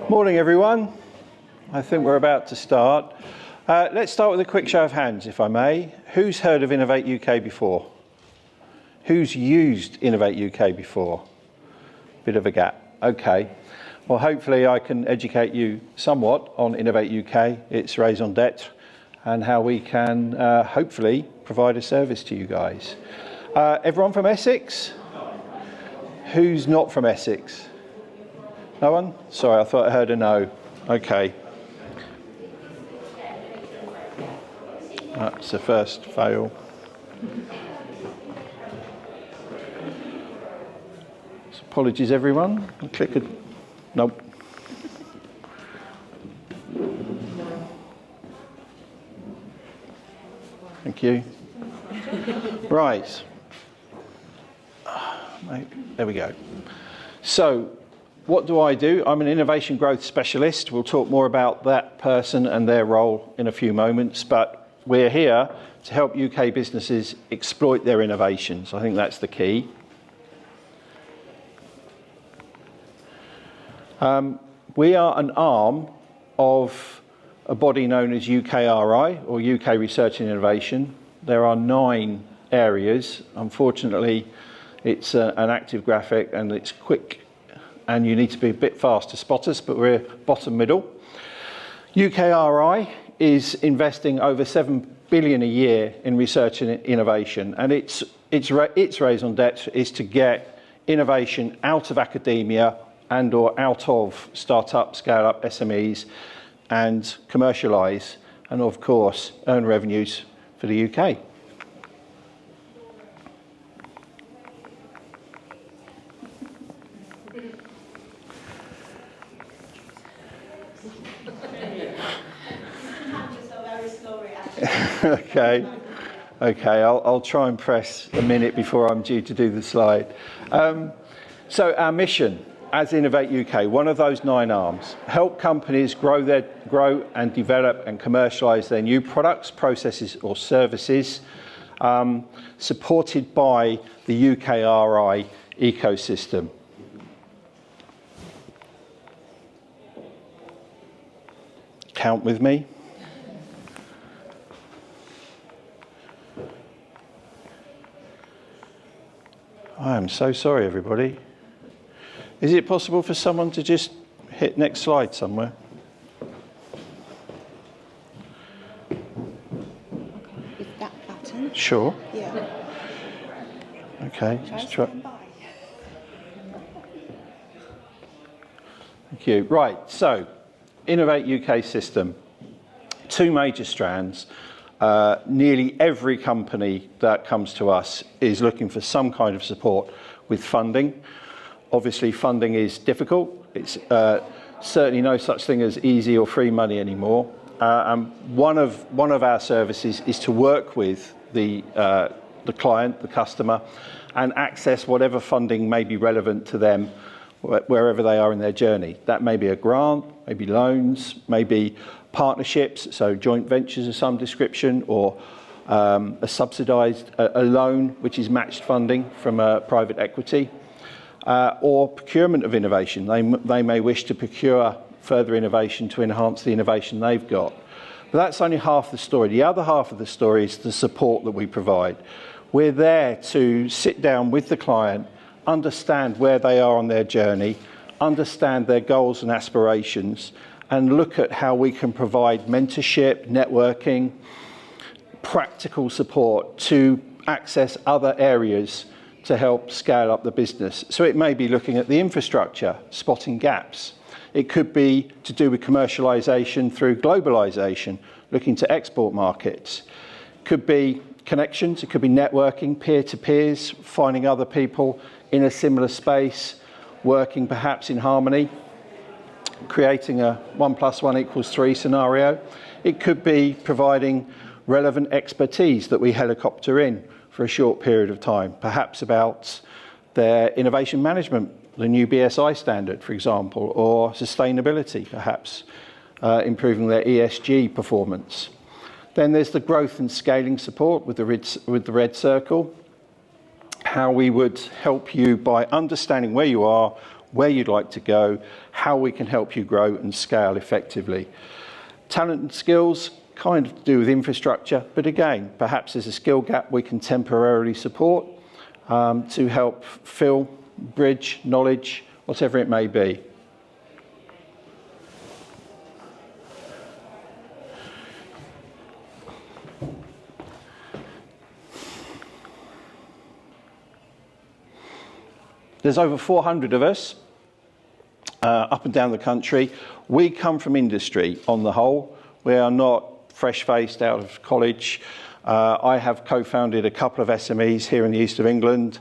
Morning everyone. I think we're about to start. Let's start with a quick show of hands, if I may. Who's heard of Innovate UK before? Who's used Innovate UK before? Bit of a gap. Okay. Well, hopefully I can educate you somewhat on Innovate UK, its raison d'etre, and how we can hopefully provide a service to you guys. Everyone from Essex? Who's not from Essex? No one? Sorry, I thought I heard a no. Okay. That's the first fail. So apologies everyone. I'll click it. Nope. Thank you. Right. There we go. So, what do? I'm an innovation growth specialist. We'll talk more about that person and their role in a few moments, but we're here to help UK businesses exploit their innovations. I think that's the key. We are an arm of a body known as UKRI, or UK Research and Innovation. There are 9 areas. Unfortunately, it's an active graphic and it's quick, and you need to be a bit fast to spot us, but we're bottom middle. UKRI is investing over 7 billion a year in research and innovation, and its raison d'etre is to get innovation out of academia and or out of startup, scale-up SMEs, and commercialise, and of course earn revenues for the UK. Okay, I'll try and press a minute before I'm due to do the slide. So our mission as Innovate UK, one of those 9 arms, help companies grow and develop and commercialise their new products, processes or services, supported by the UKRI ecosystem. Count with me. I am so sorry, everybody. Is it possible for someone to just hit next slide somewhere? Is that button? Sure. Yeah. Okay, let's try. Thank you. Right, so Innovate UK system. 2 major strands. Nearly every company that comes to us is looking for some kind of support with funding. Obviously, funding is difficult. It's certainly no such thing as easy or free money anymore. And one of our services is to work with the client, the customer, and access whatever funding may be relevant to them wherever they are in their journey. That may be a grant, maybe loans, maybe partnerships, so joint ventures of some description, or a subsidised a loan which is matched funding from private equity, or procurement of innovation. They may wish to procure further innovation to enhance the innovation they've got. But that's only half the story. The other half of the story is the support that we provide. We're there to sit down with the client, understand where they are on their journey, understand their goals and aspirations, and look at how we can provide mentorship, networking, practical support to access other areas to help scale up the business. So it may be looking at the infrastructure, spotting gaps. It could be to do with commercialisation through globalisation, looking to export markets. It could be connections, it could be networking, peer-to-peers, finding other people in a similar space, working perhaps in harmony, creating a 1 + 1 = 3 scenario. It could be providing relevant expertise that we helicopter in for a short period of time, perhaps about their innovation management, the new BSI standard, for example, or sustainability, perhaps improving their ESG performance. Then there's the growth and scaling support with the red circle, how we would help you by understanding where you are, where you'd like to go, how we can help you grow and scale effectively. Talent and skills kind of to do with infrastructure, but again, perhaps there's a skill gap we can temporarily support to help fill, bridge, knowledge, whatever it may be. There's over 400 of us up and down the country. We come from industry on the whole. We are not fresh-faced out of college. I have co-founded a couple of SMEs here in the east of England.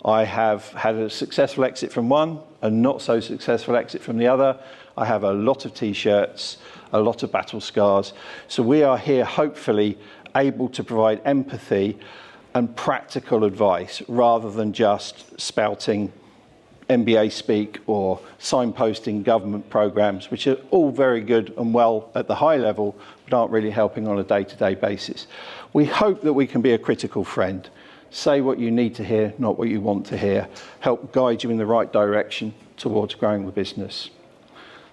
I have had a successful exit from one, a not so successful exit from the other. I have a lot of t-shirts, a lot of battle scars. So we are here hopefully able to provide empathy and practical advice rather than just spouting MBA speak or signposting government programs, which are all very good and well at the high level, but aren't really helping on a day-to-day basis. We hope that we can be a critical friend, say what you need to hear, not what you want to hear, help guide you in the right direction towards growing the business.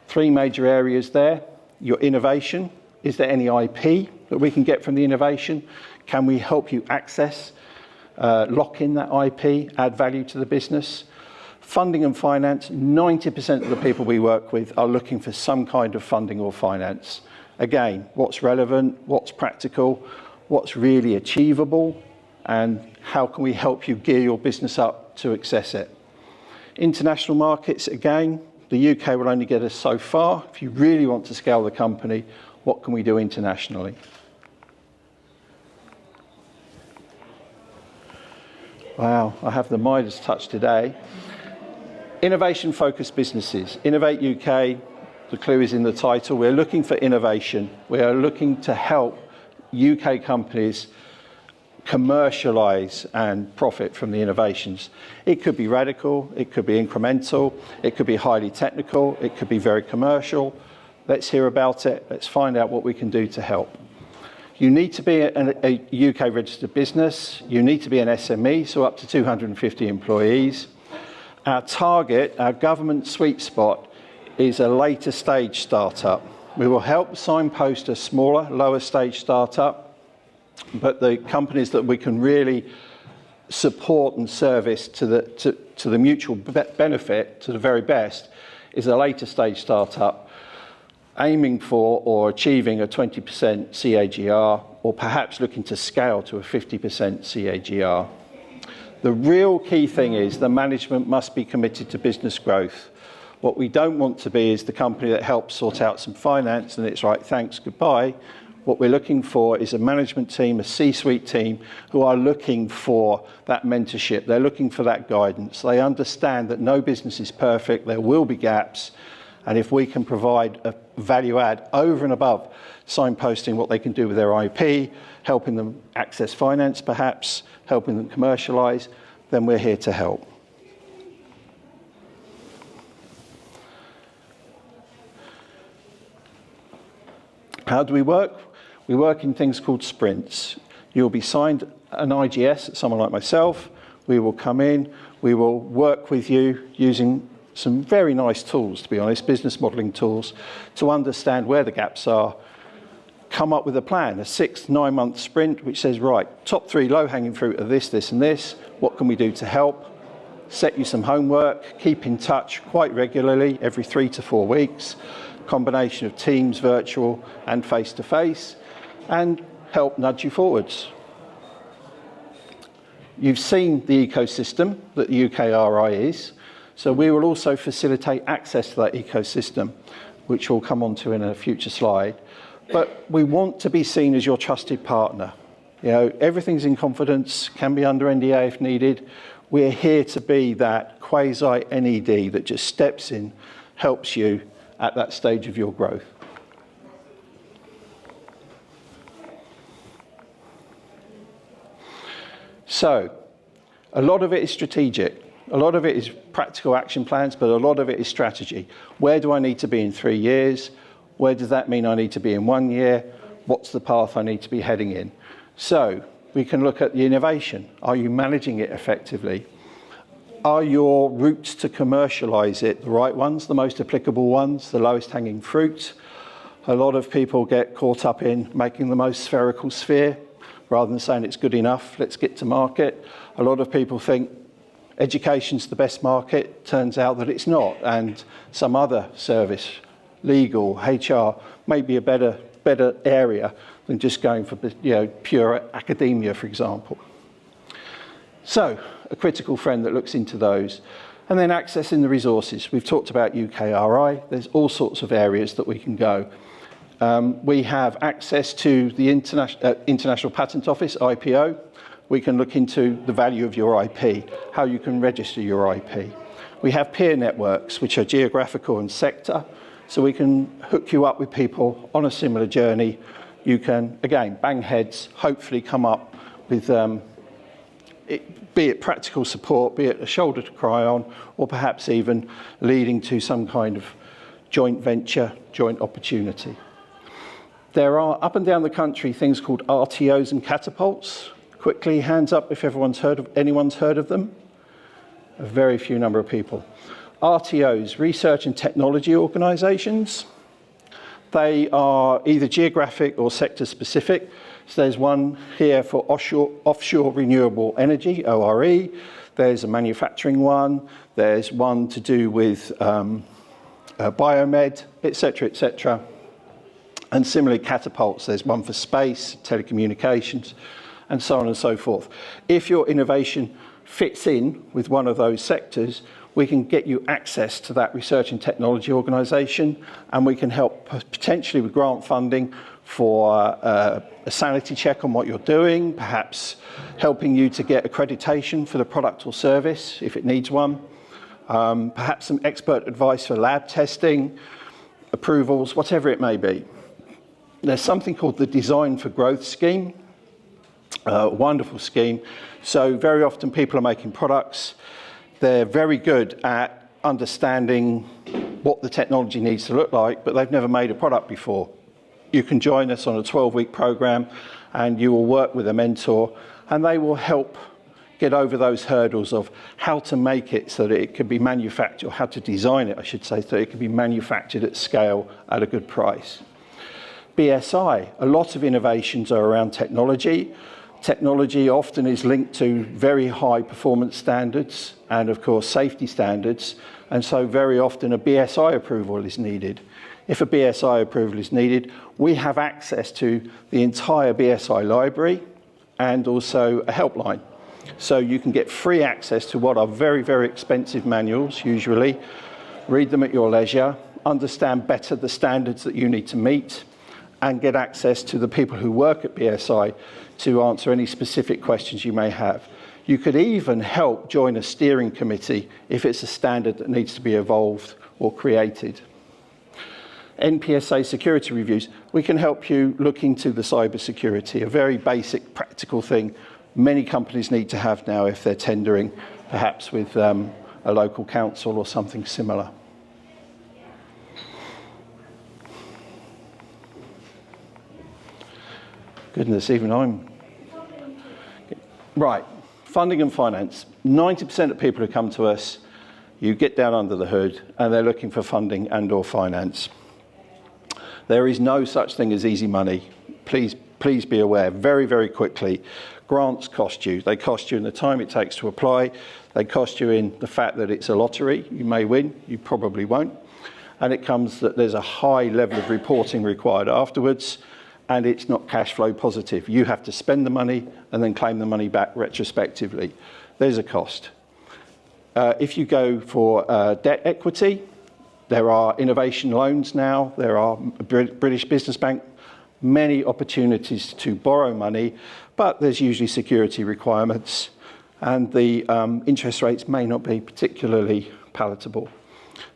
3 major areas there. Your innovation. Is there any IP that we can get from the innovation? Can we help you access, lock in that IP, add value to the business? Funding and finance, 90% of the people we work with are looking for some kind of funding or finance. Again, what's relevant, what's practical, what's really achievable, and how can we help you gear your business up to access it? International markets, again, the UK will only get us so far. If you really want to scale the company, what can we do internationally? Wow, I have the Midas touch today. Innovation-focused businesses. Innovate UK, the clue is in the title. We're looking for innovation. We are looking to help UK companies commercialise and profit from the innovations. It could be radical, it could be incremental, it could be highly technical, it could be very commercial. Let's hear about it. Let's find out what we can do to help. You need to be a UK registered business. You need to be an SME, so up to 250 employees. Our target, our government sweet spot, is a later stage startup. We will help signpost a smaller, lower stage startup, but the companies that we can really support and service to the mutual benefit, to the very best, is a later stage startup aiming for or achieving a 20% CAGR, or perhaps looking to scale to a 50% CAGR. The real key thing is the management must be committed to business growth. What we don't want to be is the company that helps sort out some finance and it's right, thanks, goodbye. What we're looking for is a management team, a C-suite team, who are looking for that mentorship. They're looking for that guidance. They understand that no business is perfect, there will be gaps, and if we can provide a value add over and above signposting what they can do with their IP, helping them access finance perhaps, helping them commercialise, then we're here to help. How do we work? We work in things called sprints. You'll be signed an IGS, someone like myself. We will come in, we will work with you using some very nice tools, to be honest, business modelling tools, to understand where the gaps are, come up with a plan, a 6-9 month sprint, which says, right, top 3 low-hanging fruit are this, this, and this. What can we do to help? Set you some homework, keep in touch quite regularly, every 3 to 4 weeks, combination of Teams, virtual, and face-to-face, and help nudge you forwards. You've seen the ecosystem that the UKRI is, so we will also facilitate access to that ecosystem, which we'll come on to in a future slide. But we want to be seen as your trusted partner. You know, everything's in confidence, can be under NDA if needed. We're here to be that quasi-NED that just steps in, helps you at that stage of your growth. So, a lot of it is strategic. A lot of it is practical action plans, but a lot of it is strategy. Where do I need to be in 3 years? Where does that mean I need to be in 1 year? What's the path I need to be heading in? So we can look at the innovation. Are you managing it effectively? Are your routes to commercialise it the right ones, the most applicable ones, the lowest hanging fruit? A lot of people get caught up in making the most spherical sphere rather than saying it's good enough, let's get to market. A lot of people think education's the best market. Turns out that it's not, and some other service, legal, HR, may be a better area than just going for pure academia, for example. So, a critical friend that looks into those. And then accessing the resources. We've talked about UKRI. There's all sorts of areas that we can go. We have access to the International Patent Office, IPO. We can look into the value of your IP, how you can register your IP. We have peer networks, which are geographical and sector, so we can hook you up with people on a similar journey. You can, again, bang heads, hopefully come up with, be it practical support, be it a shoulder to cry on, or perhaps even leading to some kind of joint venture, joint opportunity. There are, up and down the country, things called RTOs and catapults. Quickly, hands up if anyone's heard of them. A very few number of people. RTOs, research and technology organisations. They are either geographic or sector specific. So there's one here for offshore renewable energy, ORE. There's a manufacturing one. There's one to do with biomed, etc., etc. And similarly, catapults. There's one for space, telecommunications, and so on and so forth. If your innovation fits in with one of those sectors, we can get you access to that research and technology organisation, and we can help potentially with grant funding for a sanity check on what you're doing, perhaps helping you to get accreditation for the product or service if it needs one, perhaps some expert advice for lab testing, approvals, whatever it may be. There's something called the Design for Growth scheme. Wonderful scheme. So very often people are making products. They're very good at understanding what the technology needs to look like, but they've never made a product before. You can join us on a 12-week program and you will work with a mentor, and they will help get over those hurdles of how to make it so that it can be manufactured, or how to design it, I should say, so it can be manufactured at scale at a good price. BSI, a lot of innovations are around technology. Technology often is linked to very high performance standards and, of course, safety standards, and so very often a BSI approval is needed. If a BSI approval is needed, we have access to the entire BSI library and also a helpline. So you can get free access to what are very, very expensive manuals, usually. Read them at your leisure, understand better the standards that you need to meet, and get access to the people who work at BSI to answer any specific questions you may have. You could even help join a steering committee if it's a standard that needs to be evolved or created. NPSA security reviews, we can help you look into the cyber security, a very basic practical thing many companies need to have now if they're tendering, perhaps with a local council or something similar. Goodness, even I'm... Right, funding and finance. 90% of people who come to us, you get down under the hood and they're looking for funding and or finance. There is no such thing as easy money. Please be aware, very, very quickly. Grants cost you. They cost you in the time it takes to apply. They cost you in the fact that it's a lottery. You may win, you probably won't. And it comes that there's a high level of reporting required afterwards, and it's not cash flow positive. You have to spend the money and then claim the money back retrospectively. There's a cost. If you go for debt equity, there are innovation loans now, there are British Business Bank, many opportunities to borrow money, but there's usually security requirements, and the interest rates may not be particularly palatable.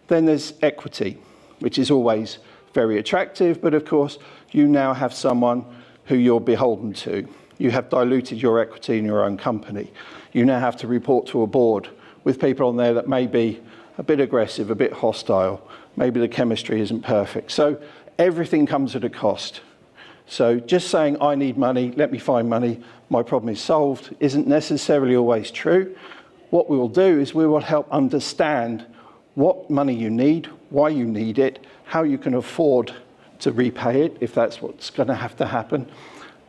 Then there's equity, which is always very attractive, but of course, you now have someone who you're beholden to. You have diluted your equity in your own company. You now have to report to a board with people on there that may be a bit aggressive, a bit hostile. Maybe the chemistry isn't perfect. So everything comes at a cost. So just saying, I need money, let me find money, my problem is solved, isn't necessarily always true. What we will do is we will help understand what money you need, why you need it, how you can afford to repay it, if that's what's going to have to happen,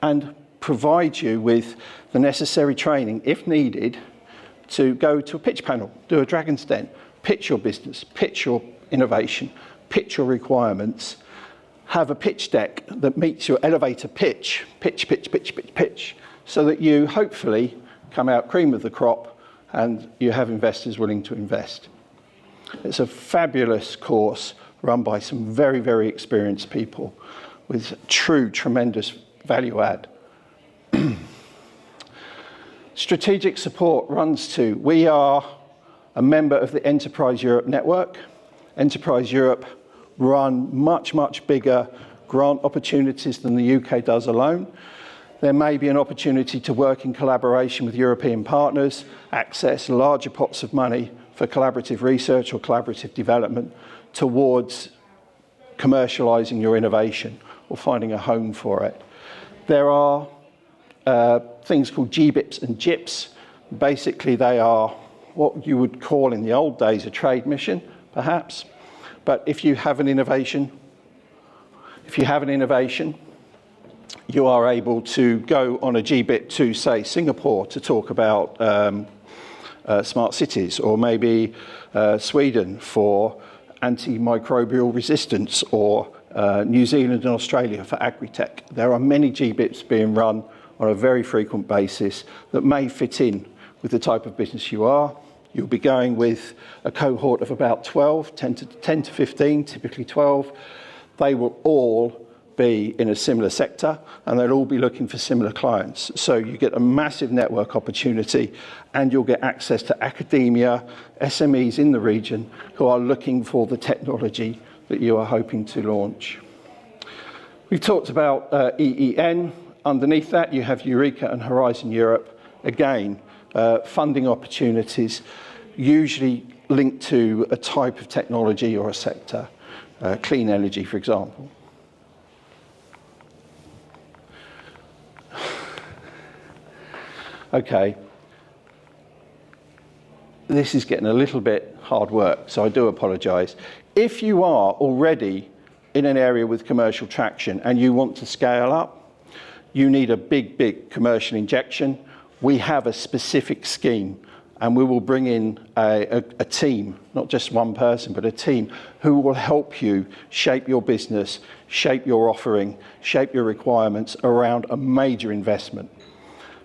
and provide you with the necessary training, if needed, to go to a pitch panel, do a Dragon's Den, pitch your business, pitch your innovation, pitch your requirements, have a pitch deck that meets your elevator pitch, so that you hopefully come out cream of the crop and you have investors willing to invest. It's a fabulous course run by some very, very experienced people with tremendous value add. Strategic support runs to, we are a member of the Enterprise Europe network. Enterprise Europe run much, much bigger grant opportunities than the UK does alone. There may be an opportunity to work in collaboration with European partners, access larger pots of money for collaborative research or collaborative development towards commercialising your innovation or finding a home for it. There are things called GBIPs and JIPs. Basically, they are what you would call in the old days a trade mission, perhaps. But if you have an innovation, you are able to go on a GBIP to, say, Singapore to talk about smart cities, or maybe Sweden for antimicrobial resistance, or New Zealand and Australia for agri-tech. There are many GBIPs being run on a very frequent basis that may fit in with the type of business you are. You'll be going with a cohort of about 12, 10 to 15, typically 12. They will all be in a similar sector, and they'll all be looking for similar clients. So you get a massive network opportunity, and you'll get access to academia, SMEs in the region who are looking for the technology that you are hoping to launch. We've talked about EEN. Underneath that, you have Eureka and Horizon Europe. Again, funding opportunities, usually linked to a type of technology or a sector, clean energy, for example. Okay, this is getting a little bit hard work, so I do apologise. If you are already in an area with commercial traction and you want to scale up, you need a big commercial injection. We have a specific scheme, and we will bring in a team, not just one person, but a team who will help you shape your business, shape your offering, shape your requirements around a major investment.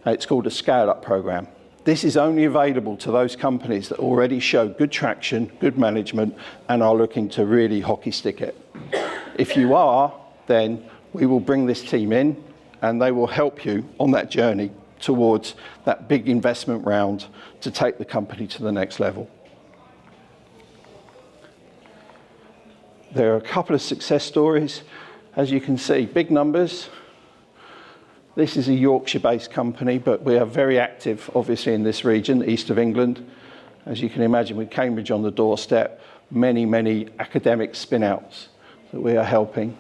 It's called a scale-up program. This is only available to those companies that already show good traction, good management, and are looking to really hockey stick it. If you are, then we will bring this team in, and they will help you on that journey towards that big investment round to take the company to the next level. There are a couple of success stories. As you can see, big numbers. This is a Yorkshire-based company, but we are very active, obviously, in this region, east of England. As you can imagine, with Cambridge on the doorstep, many academic spin-outs that we are helping.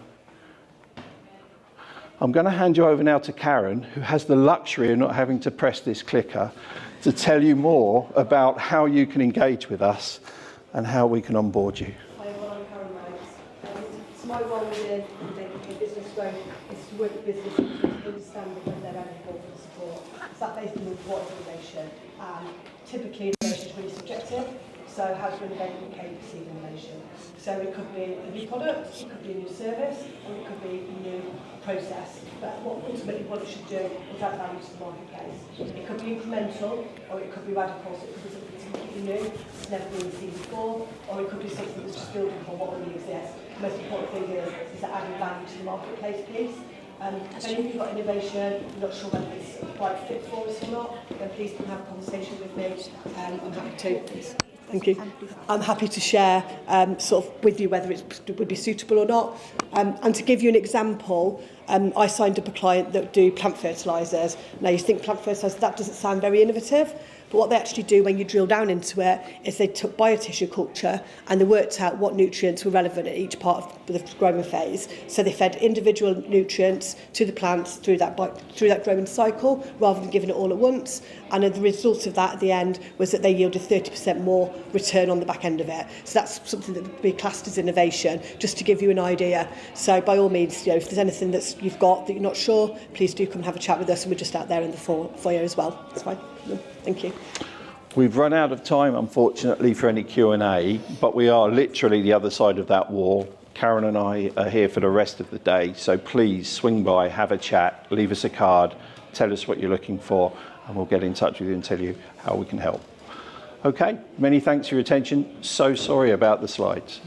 I'm going to hand you over now to Karen, who has the luxury of not having to press this clicker, to tell you more about how you can engage with us and how we can onboard you. Hi everyone, I'm Karen Rhodes. So my role within Innovate UK Business Growth is to work with businesses to understand when they're eligible for support. So that basically means what is innovation. Typically innovation is really subjective, so how do Innovate UK perceive innovation? So it could be a new product, it could be a new service, or it could be a new process. But ultimately what it should do is add value to the marketplace. It could be incremental, or it could be radical, so it could be something completely new, it's never been seen before, or it could be something that's just building on what already exists. The most important thing is that adding value to the marketplace piece. If any of you've got innovation, you're not sure whether it's the right fit for us or not, then please come have a conversation with me. I'm happy to. Thank you. I'm happy to share sort of with you whether it would be suitable or not. And to give you an example, I signed up a client that do plant fertilisers. Now you think plant fertilisers, that doesn't sound very innovative, but what they actually do when you drill down into it is they took biotissue culture and they worked out what nutrients were relevant at each part of the growing phase. So they fed individual nutrients to the plants through that growing cycle rather than giving it all at once. And the result of that at the end was that they yielded 30% more return on the back end of it. So that's something that would be classed as innovation, just to give you an idea. So by all means, if there's anything that you've got that you're not sure, please do come and have a chat with us, and we're just out there in the foyer as well. That's fine. Thank you. We've run out of time, unfortunately, for any Q&A, but we are literally the other side of that wall. Karen and I are here for the rest of the day, so please swing by, have a chat, leave us a card, tell us what you're looking for, and we'll get in touch with you and tell you how we can help. Okay, many thanks for your attention. So sorry about the slides.